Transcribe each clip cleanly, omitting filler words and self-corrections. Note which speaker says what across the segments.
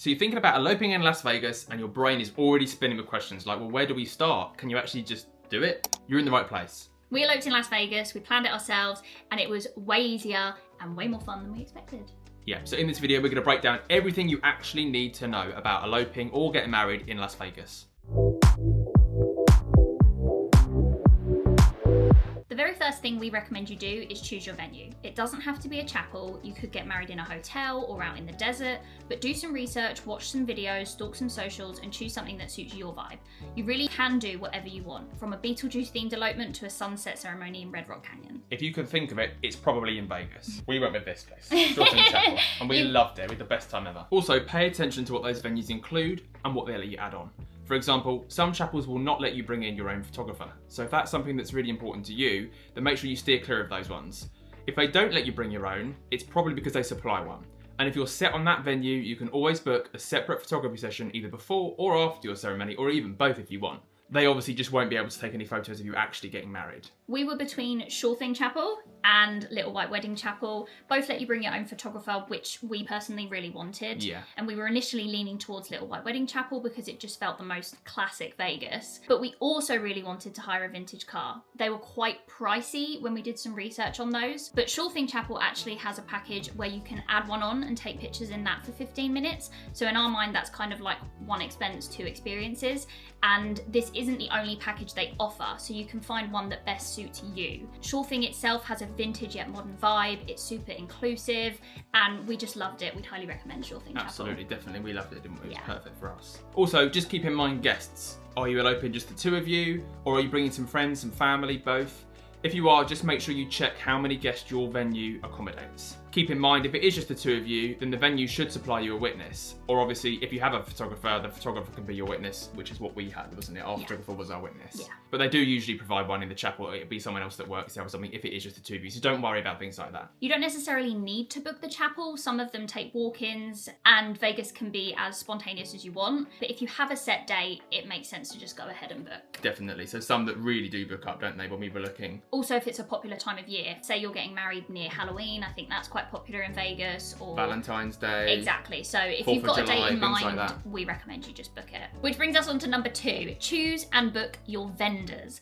Speaker 1: So you're thinking about eloping in Las Vegas and your brain is already spinning with questions like, well, where do we start? Can you actually just do it? You're in the right place.
Speaker 2: We eloped in Las Vegas, we planned it ourselves, and it was way easier and way more fun than we expected.
Speaker 1: Yeah, so in this video, we're going to break down everything you actually need to know about eloping or getting married in Las Vegas.
Speaker 2: The very first thing we recommend you do is choose your venue. It doesn't have to be a chapel. You could get married in a hotel or out in the desert, but do some research, watch some videos, stalk some socials, and choose something that suits your vibe. You really can do whatever you want, from a Beetlejuice themed elopement to a sunset ceremony in Red Rock Canyon.
Speaker 1: If you can think of it, it's probably in Vegas. We went with this place, Eloping Chapel, and we loved it. We had the best time ever. Also, pay attention to what those venues include and what they let you add on. For example, some chapels will not let you bring in your own photographer. So if that's something that's really important to you, then make sure you steer clear of those ones. If they don't let you bring your own, it's probably because they supply one. And if you're set on that venue, you can always book a separate photography session either before or after your ceremony, or even both if you want. They obviously just won't be able to take any photos of you actually getting married.
Speaker 2: We were between Sure Thing Chapel and Little White Wedding Chapel. Both let you bring your own photographer, which we personally really wanted.
Speaker 1: Yeah.
Speaker 2: And we were initially leaning towards Little White Wedding Chapel because it just felt the most classic Vegas. But we also really wanted to hire a vintage car. They were quite pricey when we did some research on those. But Sure Thing Chapel actually has a package where you can add one on and take pictures in that for 15 minutes. So in our mind, that's kind of like one expense, two experiences. And this isn't the only package they offer, so you can find one that best suits you. Sure Thing itself has a vintage yet modern vibe, it's super inclusive, and we just loved it. We'd highly recommend Sure Thing Chapel.
Speaker 1: Absolutely, definitely. We loved it, didn't we? It was
Speaker 2: Yeah.
Speaker 1: perfect for us. Also, just keep in mind guests. Are you eloping just the two of you, or are you bringing some friends, some family, both? If you are, just make sure you check how many guests your venue accommodates. Keep in mind, if it is just the two of you, then the venue should supply you a witness. Or obviously, if you have a photographer, the photographer can be your witness, which is what we had, wasn't it? Our photographer was our witness.
Speaker 2: Yeah.
Speaker 1: But they do usually provide one in the chapel. It'll be someone else that works there or something if it is just the two of you. So don't worry about things like that.
Speaker 2: You don't necessarily need to book the chapel. Some of them take walk-ins, and Vegas can be as spontaneous as you want. But if you have a set date, it makes sense to just go ahead and book.
Speaker 1: Definitely. So some that really do book up, don't they, when we were looking.
Speaker 2: Also, if it's a popular time of year, say you're getting married near Halloween, I think that's quite popular in Vegas, or
Speaker 1: Valentine's Day.
Speaker 2: Exactly. So if
Speaker 1: 4th
Speaker 2: you've got
Speaker 1: of
Speaker 2: a date
Speaker 1: July,
Speaker 2: in
Speaker 1: things like
Speaker 2: mind,
Speaker 1: that.
Speaker 2: we recommend you just book it. Which brings us on to number 2. Choose and book your vendors.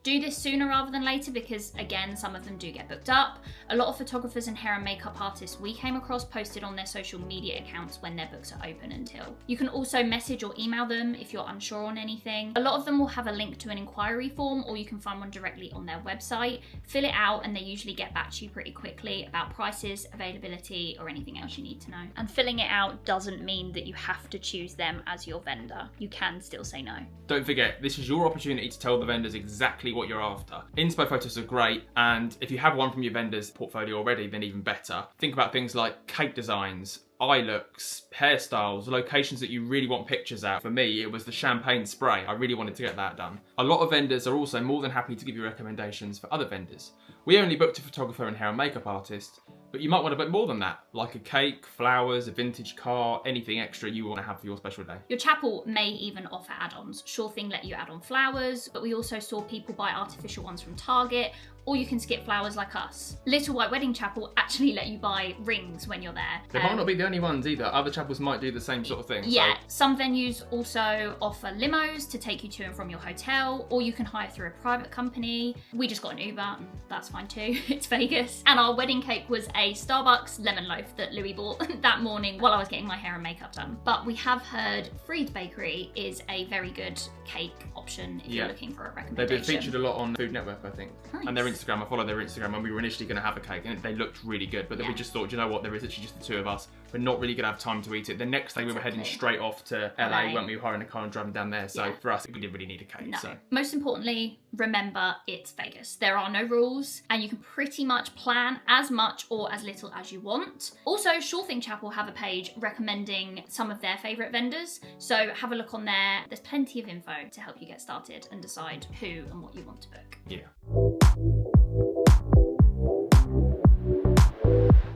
Speaker 2: Do this sooner rather than later because, again, some of them do get booked up. A lot of photographers and hair and makeup artists we came across posted on their social media accounts when their books are open until. You can also message or email them if you're unsure on anything. A lot of them will have a link to an inquiry form, or you can find one directly on their website. Fill it out and they usually get back to you pretty quickly about prices, availability, or anything else you need to know. And filling it out doesn't mean that you have to choose them as your vendor. You can still say no.
Speaker 1: Don't forget, this is your opportunity to tell the vendors exactly what you're after. Inspo photos are great, and if you have one from your vendor's portfolio already, then even better. Think about things like cake designs, eye looks, hairstyles, locations that you really want pictures at. For me, it was the champagne spray. I really wanted to get that done. A lot of vendors are also more than happy to give you recommendations for other vendors. We only booked a photographer and hair and makeup artist, but you might want to book more than that, like a cake, flowers, a vintage car, anything extra you want to have for your special day.
Speaker 2: Your chapel may even offer add-ons. Sure Thing let you add on flowers, but we also saw people buy artificial ones from Target, or you can skip flowers like us. Little White Wedding Chapel actually let you buy rings when you're there.
Speaker 1: They might not be the only ones either. Other chapels might do the same sort of thing.
Speaker 2: Yeah,
Speaker 1: So
Speaker 2: some venues also offer limos to take you to and from your hotel, or you can hire through a private company. We just got an Uber, and that's fine too. It's Vegas. And our wedding cake was a Starbucks lemon loaf that Louis bought that morning while I was getting my hair and makeup done. But we have heard Freed Bakery is a very good cake option if you're looking for a recommendation.
Speaker 1: they've been featured a lot on Food Network, I think.
Speaker 2: Nice.
Speaker 1: And their Instagram, I follow their Instagram, and we were initially going to have a cake, and they looked really good, but then we just thought, you know what, there is actually just the two of us. We're not really going to have time to eat it. The next day we were heading straight off to LA, weren't we? Hiring a car and driving down there. So for us, we didn't really need a cake.
Speaker 2: No.
Speaker 1: So.
Speaker 2: Most importantly, remember it's Vegas. There are no rules, and you can pretty much plan as much or as little as you want. Also, Sure Thing Chapel have a page recommending some of their favourite vendors. So have a look on there. There's plenty of info to help you get started and decide who and what you want to book.
Speaker 1: Yeah.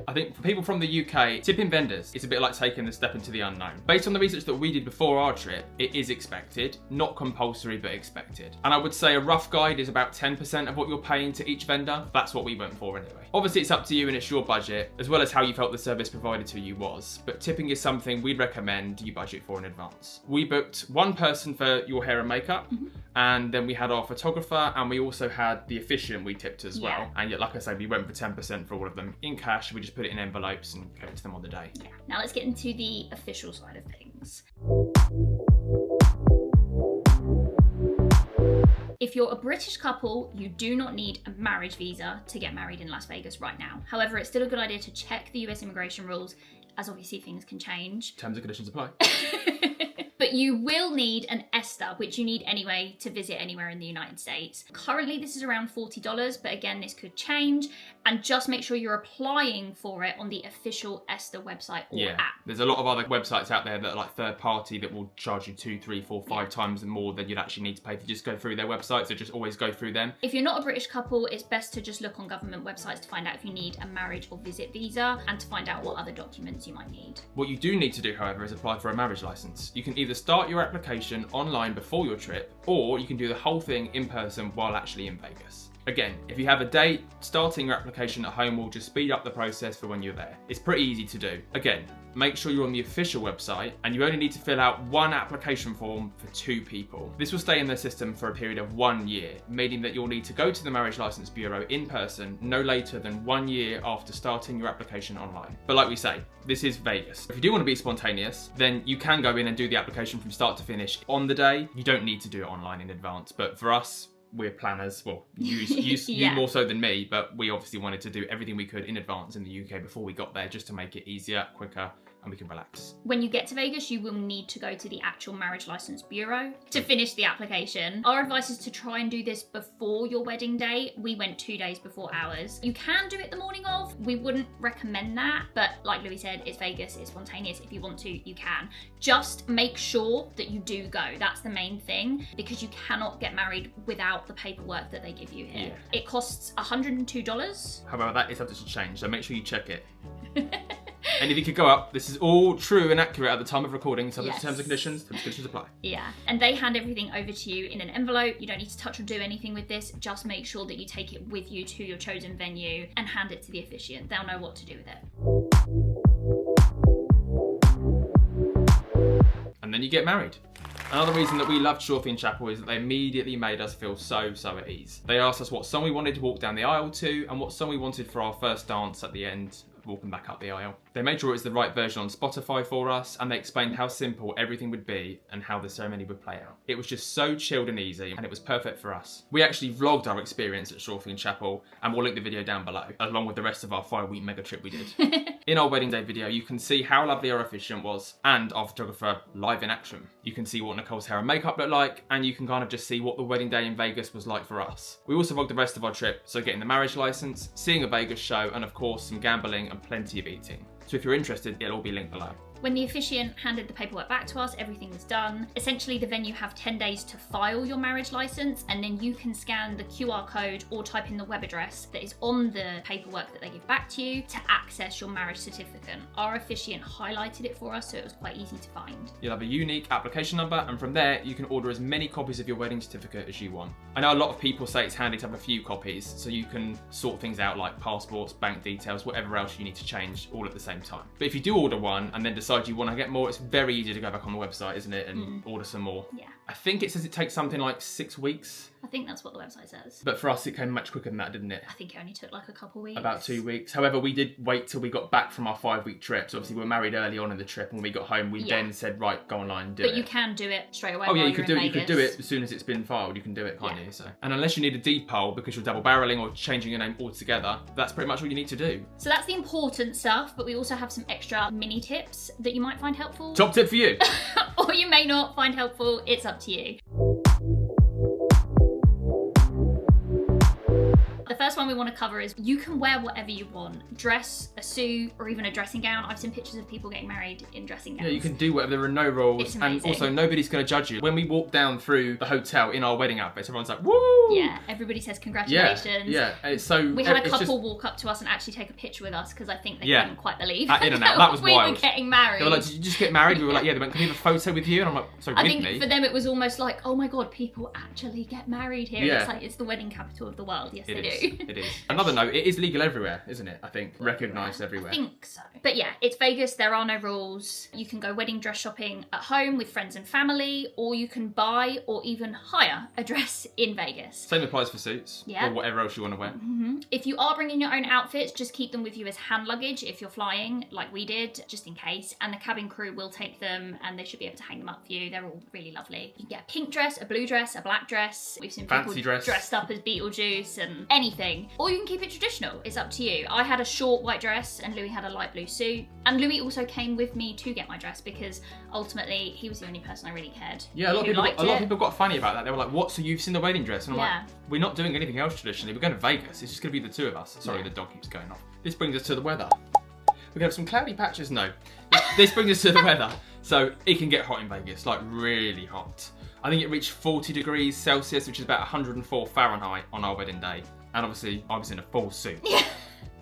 Speaker 1: I think for people from the UK, tipping vendors is a bit like taking the step into the unknown. Based on the research that we did before our trip, it is expected, not compulsory, but expected. And I would say a rough guide is about 10% of what you're paying to each vendor. That's what we went for anyway. Obviously, it's up to you and it's your budget, as well as how you felt the service provided to you was. But tipping is something we'd recommend you budget for in advance. We booked one person for your hair and makeup, and then we had our photographer, and we also had the officiant we tipped as well. And yet, like I say, we went for 10% for all of them in cash. We just put it in envelopes and gave it to them on the day.
Speaker 2: Yeah. Now let's get into the official side of things. If you're a British couple, you do not need a marriage visa to get married in Las Vegas right now. However, it's still a good idea to check the US immigration rules, as obviously things can change.
Speaker 1: Terms and conditions apply.
Speaker 2: But you will need an ESTA, which you need anyway to visit anywhere in the United States. Currently, this is around $40, but again, this could change. And just make sure you're applying for it on the official ESTA website or app.
Speaker 1: There's a lot of other websites out there that are like third party that will charge you 2, 3, 4, 5 times more than you'd actually need to pay to just go through their website. So just always go through them.
Speaker 2: If you're not a British couple, it's best to just look on government websites to find out if you need a marriage or visit visa and to find out what other documents you might need.
Speaker 1: What you do need to do, however, is apply for a marriage license. You can either start your application online before your trip, or you can do the whole thing in person while actually in Vegas. Again, if you have a date, starting your application at home will just speed up the process for when you're there. It's pretty easy to do. Again, make sure you're on the official website and you only need to fill out one application form for 2 people. This will stay in the system for a period of 1 year, meaning that you'll need to go to the Marriage License Bureau in person no later than 1 year after starting your application online. But like we say, this is Vegas. If you do want to be spontaneous, then you can go in and do the application from start to finish on the day. You don't need to do it online in advance, but for us, we're planners. Well, you more so than me, but we obviously wanted to do everything we could in advance in the UK before we got there, just to make it easier, quicker, and we can relax.
Speaker 2: When you get to Vegas, you will need to go to the actual Marriage License Bureau to finish the application. Our advice is to try and do this before your wedding day. We went 2 days before ours. You can do it the morning of. We wouldn't recommend that, but like Louis said, it's Vegas, it's spontaneous. If you want to, you can. Just make sure that you do go. That's the main thing, because you cannot get married without the paperwork that they give you here. Yeah. It costs $102.
Speaker 1: However, that is subject to change, so make sure you check it. Anything could go up. This is all true and accurate at the time of recording, subject to terms and conditions. Terms and conditions apply.
Speaker 2: Yeah, and they hand everything over to you in an envelope. You don't need to touch or do anything with this. Just make sure that you take it with you to your chosen venue and hand it to the officiant. They'll know what to do with it.
Speaker 1: And then you get married. Another reason that we loved Shorthing Chapel is that they immediately made us feel so at ease. They asked us what song we wanted to walk down the aisle to and what song we wanted for our first dance at the end, walking back up the aisle. They made sure it was the right version on Spotify for us, and they explained how simple everything would be and how the ceremony would play out. It was just so chilled and easy, and it was perfect for us. We actually vlogged our experience at Shorthing Chapel, and we'll link the video down below, along with the rest of our 5-week mega trip we did. In our wedding day video, you can see how lovely our officiant was, and our photographer live in action. You can see what Nicole's hair and makeup looked like, and you can kind of just see what the wedding day in Vegas was like for us. We also vlogged the rest of our trip, so getting the marriage license, seeing a Vegas show, and of course some gambling and plenty of eating. So if you're interested, it'll all be linked below.
Speaker 2: When the officiant handed the paperwork back to us, everything was done. Essentially, the venue have 10 days to file your marriage license, and then you can scan the QR code or type in the web address that is on the paperwork that they give back to you to access your marriage certificate. Our officiant highlighted it for us, so it was quite easy to find.
Speaker 1: You'll have a unique application number, and from there, you can order as many copies of your wedding certificate as you want. I know a lot of people say it's handy to have a few copies, so you can sort things out like passports, bank details, whatever else you need to change all at the same time. But if you do order one and then decide you want to get more, it's very easy to go back on the website, isn't it, and order some more.
Speaker 2: Yeah.
Speaker 1: I think it says it takes something like 6 weeks.
Speaker 2: I think that's what the website says.
Speaker 1: But for us, it came much quicker than that, didn't it?
Speaker 2: I think it only took like a couple weeks.
Speaker 1: About 2 weeks. However, we did wait till we got back from our 5-week trip. So obviously we were married early on in the trip, and when we got home, we then said, right, go online and do it.
Speaker 2: But you can do it straight away.
Speaker 1: Oh yeah,
Speaker 2: while
Speaker 1: you could
Speaker 2: you're
Speaker 1: do
Speaker 2: in
Speaker 1: it. You could do it as soon as it's been filed. You can do it, can't you? So, and unless you need a deed poll because you're double barreling or changing your name altogether, that's pretty much all you need to do.
Speaker 2: So that's the important stuff, but we also have some extra mini tips that you might find helpful.
Speaker 1: Top tip for you.
Speaker 2: Or you may not find helpful. It's up to you. The first one one we want to cover is you can wear whatever you want. Dress, a suit, or even a dressing gown. I've seen pictures of people getting married in dressing gowns.
Speaker 1: Yeah, you can do whatever. There are no rules.
Speaker 2: It's
Speaker 1: And
Speaker 2: amazing.
Speaker 1: also, nobody's going to judge you. When we walk down through the hotel in our wedding outfits, everyone's like, woo!
Speaker 2: Yeah, everybody says congratulations.
Speaker 1: Yeah, it's so...
Speaker 2: We had a
Speaker 1: it's
Speaker 2: couple
Speaker 1: just-
Speaker 2: walk up to us and actually take a picture with us because I think they
Speaker 1: Yeah.
Speaker 2: couldn't quite believe
Speaker 1: At In-N-Out, that was
Speaker 2: we
Speaker 1: wild.
Speaker 2: were getting married.
Speaker 1: They were like, did you just get married? We were like, yeah. They went, can we have a photo with you? And I'm like, so
Speaker 2: I
Speaker 1: with
Speaker 2: think
Speaker 1: me?
Speaker 2: for them it was almost like, oh my god, people actually get married here.
Speaker 1: Yeah.
Speaker 2: It's like, it's the wedding capital of the world. Yes,
Speaker 1: It
Speaker 2: they
Speaker 1: is.
Speaker 2: do.
Speaker 1: It is. Another note, it is legal everywhere, isn't it? I think. Recognised everywhere.
Speaker 2: I think so. But yeah, it's Vegas. There are no rules. You can go wedding dress shopping at home with friends and family, or you can buy or even hire a dress in Vegas.
Speaker 1: Same applies for suits.
Speaker 2: Yeah.
Speaker 1: Or whatever else you want to wear.
Speaker 2: If you are bringing your own outfits, just keep them with you as hand luggage if you're flying, like we did, just in case. And the cabin crew will take them and they should be able to hang them up for you. They're all really lovely. You can get a pink dress, a blue dress, a black dress. We've seen
Speaker 1: Fancy
Speaker 2: people
Speaker 1: dress.
Speaker 2: dressed up as Beetlejuice and anything. Or you can keep it traditional. It's up to you. I had a short white dress and Louis had a light blue suit. And Louis also came with me to get my dress because ultimately he was the only person I really cared.
Speaker 1: Yeah, a lot
Speaker 2: who
Speaker 1: of
Speaker 2: liked
Speaker 1: people
Speaker 2: it.
Speaker 1: got funny about that. They were like, what, so you've seen the wedding dress? And I'm
Speaker 2: Yeah.
Speaker 1: like, we're not doing anything else traditionally. We're going to Vegas. It's just going to be the two of us. Sorry,
Speaker 2: Yeah.
Speaker 1: the dog keeps going off. This brings us to the weather. We're going to have some cloudy patches. No. This brings us to the weather. So it can get hot in Vegas, like really hot. I think it reached 40 degrees Celsius, which is about 104 Fahrenheit on our wedding day. And obviously I was in a full suit.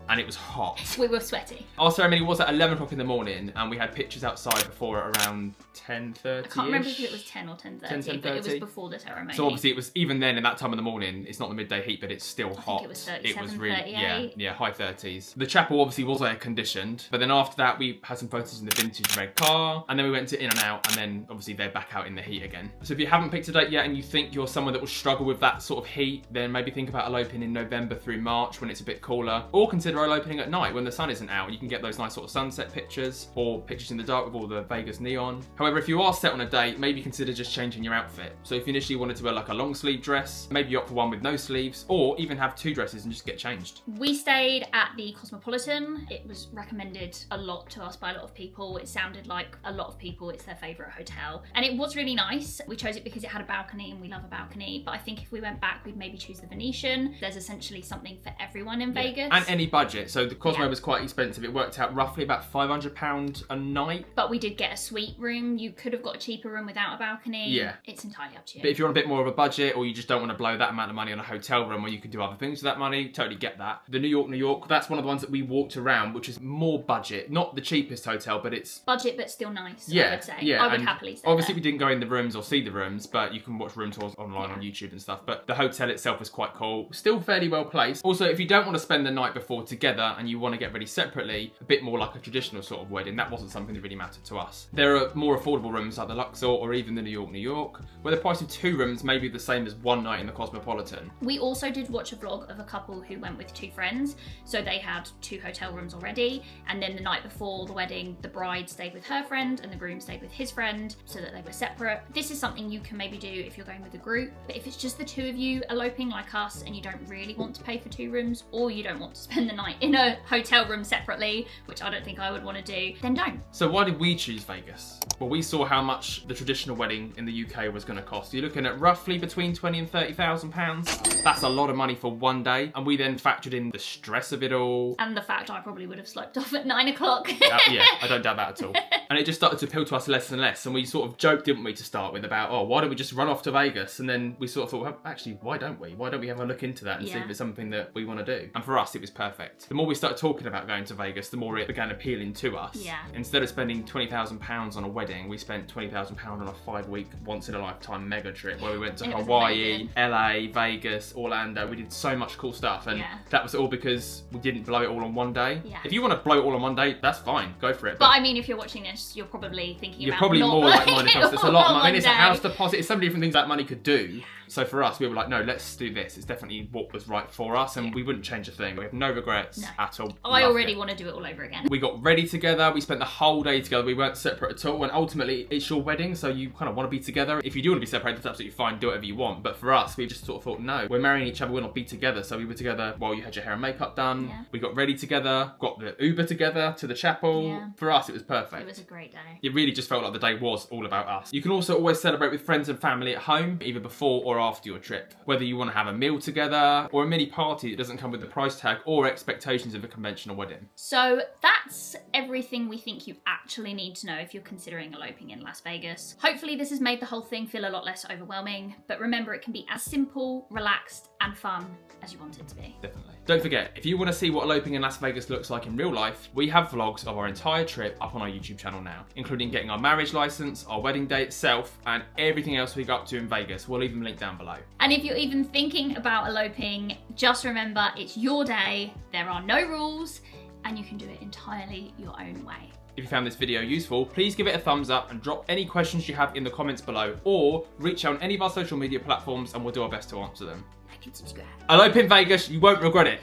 Speaker 1: And it was hot.
Speaker 2: We were sweaty.
Speaker 1: Our ceremony was at 11 o'clock in the morning and we had pictures outside before at around 10:30.
Speaker 2: I can't remember if it was 10 or 10:30, but it was before the ceremony.
Speaker 1: So obviously it was, even then in that time of the morning, it's not the midday heat, but it's still hot.
Speaker 2: think it was 37,
Speaker 1: really,
Speaker 2: 38.
Speaker 1: yeah, high 30s. The chapel obviously was air conditioned, but then after that we had some photos in the vintage red car, and then we went to In-N-Out, and then obviously they're back out in the heat again. So if you haven't picked a date yet and you think you're someone that will struggle with that sort of heat, then maybe think about eloping in November through March when it's a bit cooler, or consider eloping at night when the sun isn't out. You can get those nice sort of sunset pictures or pictures in the dark with all the Vegas neon. However, if you are set on a date, maybe consider just changing your outfit. So if you initially wanted to wear like a long sleeve dress, maybe you opt for one with no sleeves, or even have two dresses and just get changed.
Speaker 2: We stayed at the Cosmopolitan. It was recommended a lot to us by a lot of people. It sounded like a lot of people, it's their favourite hotel. And it was really nice. We chose it because it had a balcony and we love a balcony. But I think if we went back, we'd maybe choose the Venetian. There's essentially something for everyone in Vegas.
Speaker 1: And any budget. So the Cosmo
Speaker 2: Yeah.
Speaker 1: was quite expensive. It worked out roughly about £500 a night.
Speaker 2: But we did get a suite room. You could have got a cheaper room without a balcony.
Speaker 1: Yeah.
Speaker 2: It's entirely up to you.
Speaker 1: But if you're on a bit more of a budget, or you just don't want to blow that amount of money on a hotel room, or you can do other things with that money, totally get that. The New York, that's one of the ones that we walked around, which is more budget. Not the cheapest hotel, but it's...
Speaker 2: Budget, but still nice,
Speaker 1: Yeah,
Speaker 2: I would say.
Speaker 1: yeah.
Speaker 2: I would
Speaker 1: and
Speaker 2: happily say
Speaker 1: obviously
Speaker 2: that.
Speaker 1: we didn't go in the rooms or see the rooms, but you can watch room tours online on YouTube and stuff. But the hotel itself was quite cool. Still fairly well placed. Also, if you don't want to spend the night before together and you want to get ready separately, a bit more like a traditional sort of wedding, that wasn't something that really mattered to us. There are more affordable rooms like the Luxor or even the New York, where the price of 2 rooms may be the same as one night in the Cosmopolitan.
Speaker 2: We also did watch a vlog of a couple who went with 2 friends. So they had 2 hotel rooms already. And then the night before the wedding, the bride stayed with her friend and the groom stayed with his friend so that they were separate. This is something you can maybe do if you're going with a group. But if it's just the 2 of you eloping like us and you don't really want to pay for 2 rooms, or you don't want to spend the night in a hotel room separately, which I don't think I would want to do, then don't.
Speaker 1: So why did we choose Vegas? Well, we saw how much the traditional wedding in the UK was going to cost. You're looking at roughly between £20,000 and £30,000. That's a lot of money for one day. And we then factored in the stress of it all.
Speaker 2: And the fact I probably would have sloped off at 9 o'clock.
Speaker 1: Yeah, I don't doubt that at all. And it just started to appeal to us less and less. And we sort of joked, didn't we, to start with about, oh, why don't we just run off to Vegas? And then we sort of thought, well, actually, why don't we? Why don't we have a look into that and see if it's something that we want to do? And for us, it was perfect. The more we started talking about going to Vegas, the more it began appealing to us.
Speaker 2: Yeah.
Speaker 1: Instead of spending £20,000 on a wedding, we spent £20,000 on a 5-week, once-in-a-lifetime mega trip where we went to
Speaker 2: It was
Speaker 1: Hawaii,
Speaker 2: amazing.
Speaker 1: LA, Vegas, Orlando. We did so much cool stuff. And that was all because we didn't blow it all on one day.
Speaker 2: Yeah.
Speaker 1: If you want to blow it all on one day, that's fine. Go for it.
Speaker 2: But I mean, if you're watching this, you're probably thinking
Speaker 1: You're
Speaker 2: about
Speaker 1: probably
Speaker 2: not
Speaker 1: more like
Speaker 2: blowing
Speaker 1: mine.
Speaker 2: it
Speaker 1: It's a lot of
Speaker 2: all
Speaker 1: money. I mean, it's a
Speaker 2: one
Speaker 1: house
Speaker 2: day.
Speaker 1: deposit. It's so many different things that money could do. So for us, we were like, no, let's do this. It's definitely what was right for us, and we wouldn't change a thing. We have no regrets. regrets at all.
Speaker 2: I
Speaker 1: Loved
Speaker 2: already
Speaker 1: it.
Speaker 2: want to do it all over again.
Speaker 1: We got ready together. We spent the whole day together. We weren't separate at all. And ultimately, it's your wedding, so you kind of want to be together. If you do want to be separated, that's absolutely fine. Do whatever you want. But for us, we just sort of thought, no, we're marrying each other. We'll not be together. So we were together while you had your hair and makeup done.
Speaker 2: Yeah.
Speaker 1: We got ready together. Got the Uber together to the chapel.
Speaker 2: Yeah.
Speaker 1: For us, it was perfect.
Speaker 2: It was a great day.
Speaker 1: It really just felt like the day was all about us. You can also always celebrate with friends and family at home, either before or after your trip. Whether you want to have a meal together or a mini party that doesn't come with the price tag or expectations of a conventional wedding.
Speaker 2: So that's everything we think you actually need to know if you're considering eloping in Las Vegas. Hopefully this has made the whole thing feel a lot less overwhelming, but remember it can be as simple, relaxed and fun as you want it to be.
Speaker 1: Definitely. Don't forget, if you want to see what eloping in Las Vegas looks like in real life, we have vlogs of our entire trip up on our YouTube channel now, including getting our marriage license, our wedding day itself, and everything else we got up to in Vegas. We'll leave them linked down below.
Speaker 2: And if you're even thinking about eloping, just remember it's your day, there are no rules, and you can do it entirely your own way.
Speaker 1: If you found this video useful, please give it a thumbs up and drop any questions you have in the comments below, or reach out on any of our social media platforms and we'll do our best to answer them.
Speaker 2: Like and subscribe.
Speaker 1: Elope in Vegas, you won't regret it.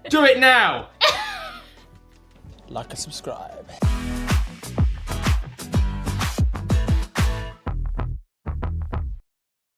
Speaker 1: Do it now!
Speaker 3: Like and subscribe.